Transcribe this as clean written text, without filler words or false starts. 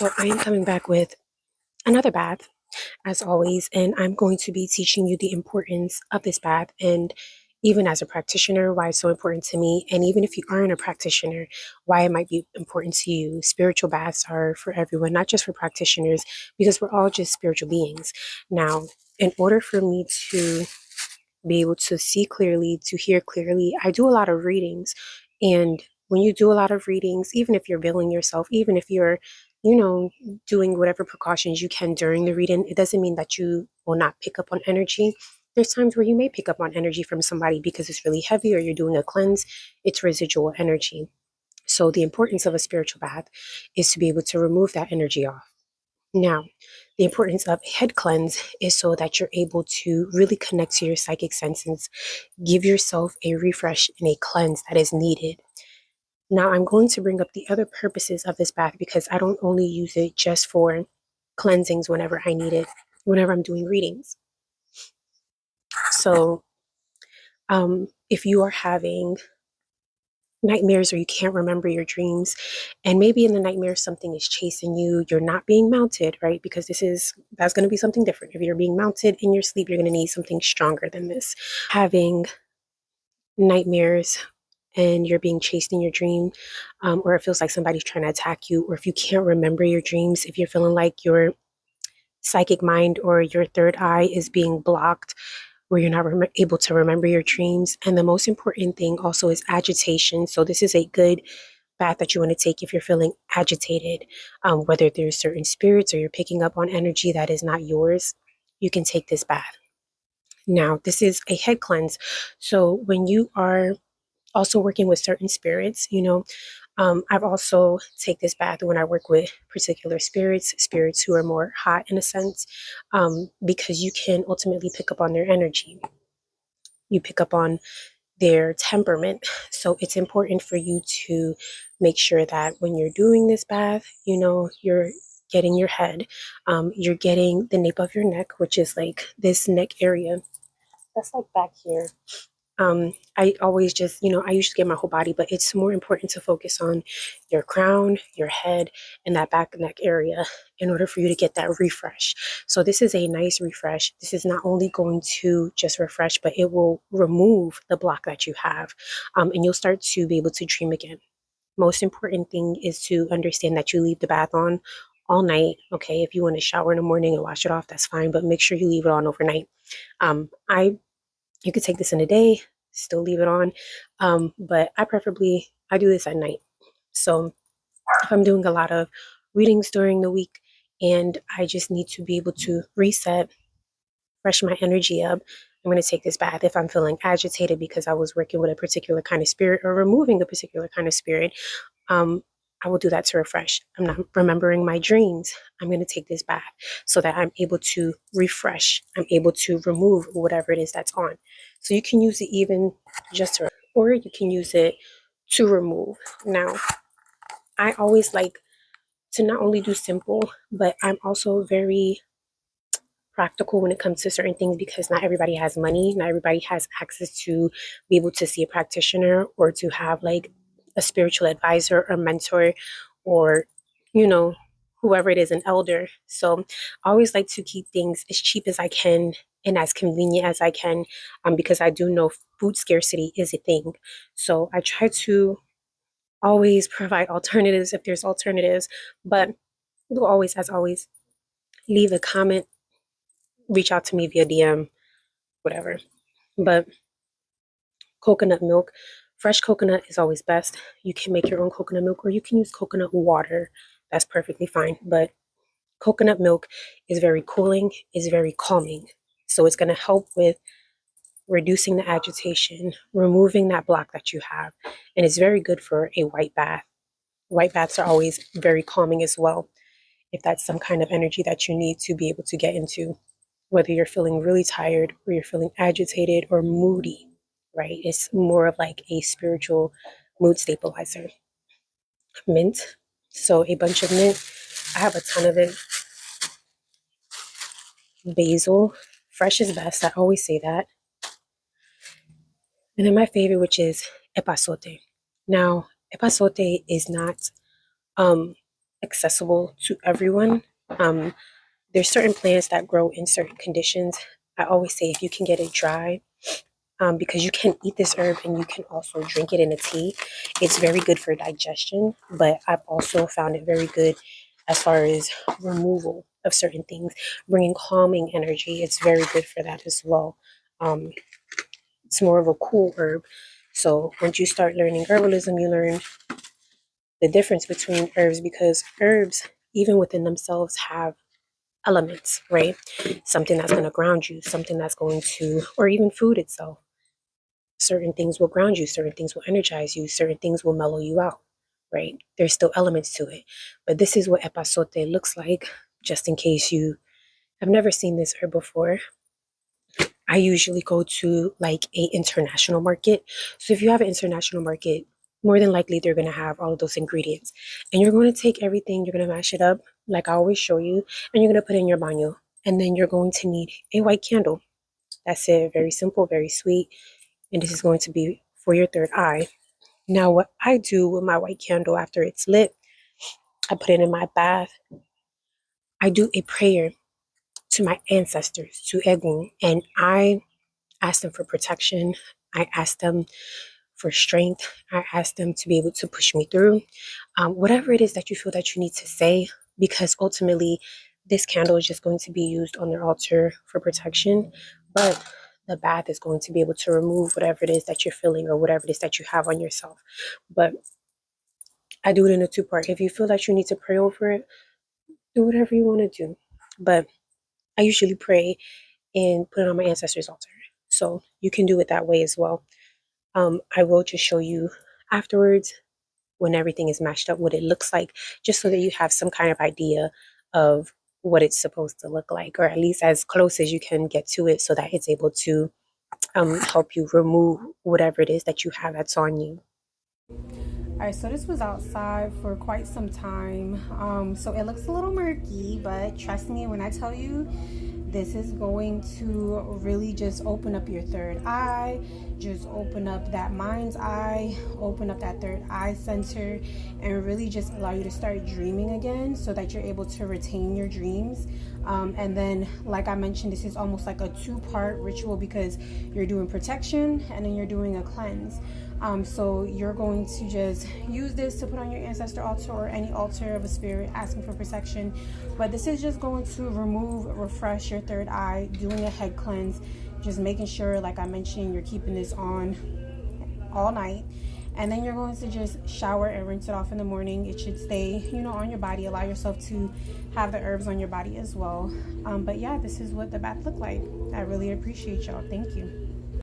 So I am coming back with another bath, as always, and I'm going to be teaching you the importance of this bath and even as a practitioner, why it's so important to me. And even if you aren't a practitioner, why it might be important to you. Spiritual baths are for everyone, not just for practitioners, because we're all just spiritual beings. Now, in order for me to be able to see clearly, to hear clearly, I do a lot of readings. And when you do a lot of readings, even if you're billing yourself, even if you're, doing whatever precautions you can during the reading, it doesn't mean that you will not pick up on energy. There's times where you may pick up on energy from somebody because it's really heavy or you're doing a cleanse, it's residual energy. So the importance of a spiritual bath is to be able to remove that energy off. Now, the importance of a head cleanse is so that you're able to really connect to your psychic senses, give yourself a refresh and a cleanse that is needed. Now, I'm going to bring up the other purposes of this bath because I don't only use it just for cleansings whenever I need it, whenever I'm doing readings. So, if you are having nightmares or you can't remember your dreams, and maybe in the nightmare something is chasing you, you're not being mounted, right? Because that's going to be something different. If you're being mounted in your sleep, you're going to need something stronger than this. Having nightmares and you're being chased in your dream, or it feels like somebody's trying to attack you, or if you can't remember your dreams, if you're feeling like your psychic mind or your third eye is being blocked, where you're not able to remember your dreams. And the most important thing also is agitation. So this is a good bath that you want to take if you're feeling agitated, whether there's certain spirits or you're picking up on energy that is not yours, you can take this bath. Now, this is a head cleanse. So when you are also working with certain spirits, I've also take this bath when I work with particular spirits who are more hot in a sense, because you can ultimately pick up on their energy. You pick up on their temperament. So it's important for you to make sure that when you're doing this bath, you're getting your head, you're getting the nape of your neck, which is like this neck area. That's like back here. I always just, I usually get my whole body, but it's more important to focus on your crown, your head, and that back neck area in order for you to get that refresh. So this is a nice refresh. This is not only going to just refresh, but it will remove the block that you have, and you'll start to be able to dream again. Most important thing is to understand that you leave the bath on all night. Okay, if you want to shower in the morning and wash it off, that's fine, but make sure you leave it on overnight. I You could take this in a day, still leave it on, but I do this at night. So if I'm doing a lot of readings during the week and I just need to be able to reset, fresh my energy up, I'm going to take this bath. If I'm feeling agitated because I was working with a particular kind of spirit or removing a particular kind of spirit, um, I will do that to refresh. I'm not remembering my dreams. I'm going to take this bath so that I'm able to refresh. I'm able to remove whatever it is that's on. So you can use it even just to, or you can use it to remove. Now, I always like to not only do simple, but I'm also very practical when it comes to certain things because not everybody has money, not everybody has access to be able to see a practitioner or to have like a spiritual advisor or mentor or, you know, whoever it is, an elder. So I always like to keep things as cheap as I can and as convenient as I can, because I do know food scarcity is a thing. So I try to always provide alternatives if there's alternatives, but will always, as always, leave a comment, reach out to me via DM, whatever. But coconut milk, fresh coconut is always best. You can make your own coconut milk or you can use coconut water. That's perfectly fine. But coconut milk is very cooling, is very calming. So it's going to help with reducing the agitation, removing that block that you have. And it's very good for a white bath. White baths are always very calming as well, if that's some kind of energy that you need to be able to get into, whether you're feeling really tired or you're feeling agitated or moody, right? It's more of like a spiritual mood stabilizer. Mint. So a bunch of mint. I have a ton of it. Basil. Fresh is best. I always say that. And then my favorite, which is epazote. Now, epazote is not accessible to everyone. Um, there's certain plants that grow in certain conditions. I always say if you can get it dry, because you can eat this herb and you can also drink it in a tea. It's very good for digestion, but I've also found it very good as far as removal of certain things, bringing calming energy. It's very good for that as well. Um, it's more of a cool herb. So once you start learning herbalism, you learn the difference between herbs because herbs, even within themselves, have elements, right? Something that's going to ground you, something that's going to, or even food itself. Certain things will ground you, certain things will energize you, certain things will mellow you out, right? There's still elements to it. But this is what epazote looks like, just in case you have never seen this herb before. I usually go to like a international market. So if you have an international market, more than likely they're going to have all of those ingredients. And you're going to take everything, you're going to mash it up, like I always show you, and you're going to put it in your baño. And then you're going to need a white candle. That's it. Very simple, very sweet. And this is going to be for your third eye. Now, what I do with my white candle after it's lit, I put it in my bath. I do a prayer to my ancestors, to eggun, and I ask them for protection. I ask them for strength. I ask them to be able to push me through. Whatever it is that you feel that you need to say, because ultimately, this candle is just going to be used on their altar for protection, but the bath is going to be able to remove whatever it is that you're feeling or whatever it is that you have on yourself. But I do it in a two-part. If you feel that you need to pray over it, do whatever you want to do. But I usually pray and put it on my ancestors' altar. So you can do it that way as well. I will just show you afterwards when everything is mashed up what it looks like, just so that you have some kind of idea of what it's supposed to look like, or at least as close as you can get to it so that it's able to help you remove whatever it is that you have that's on you. All right, so this was outside for quite some time. So it looks a little murky, but trust me when I tell you, this is going to really just open up your third eye, just open up that mind's eye, open up that third eye center, and really just allow you to start dreaming again so that you're able to retain your dreams. And then, like I mentioned, this is almost like a two-part ritual because you're doing protection and then you're doing a cleanse. So you're going to just use this to put on your ancestor altar or any altar of a spirit asking for protection. But this is just going to remove, refresh your third eye, doing a head cleanse, just making sure, like I mentioned, you're keeping this on all night. And then you're going to just shower and rinse it off in the morning. It should stay, on your body. Allow yourself to have the herbs on your body as well. But yeah, this is what the bath looked like. I really appreciate y'all. Thank you.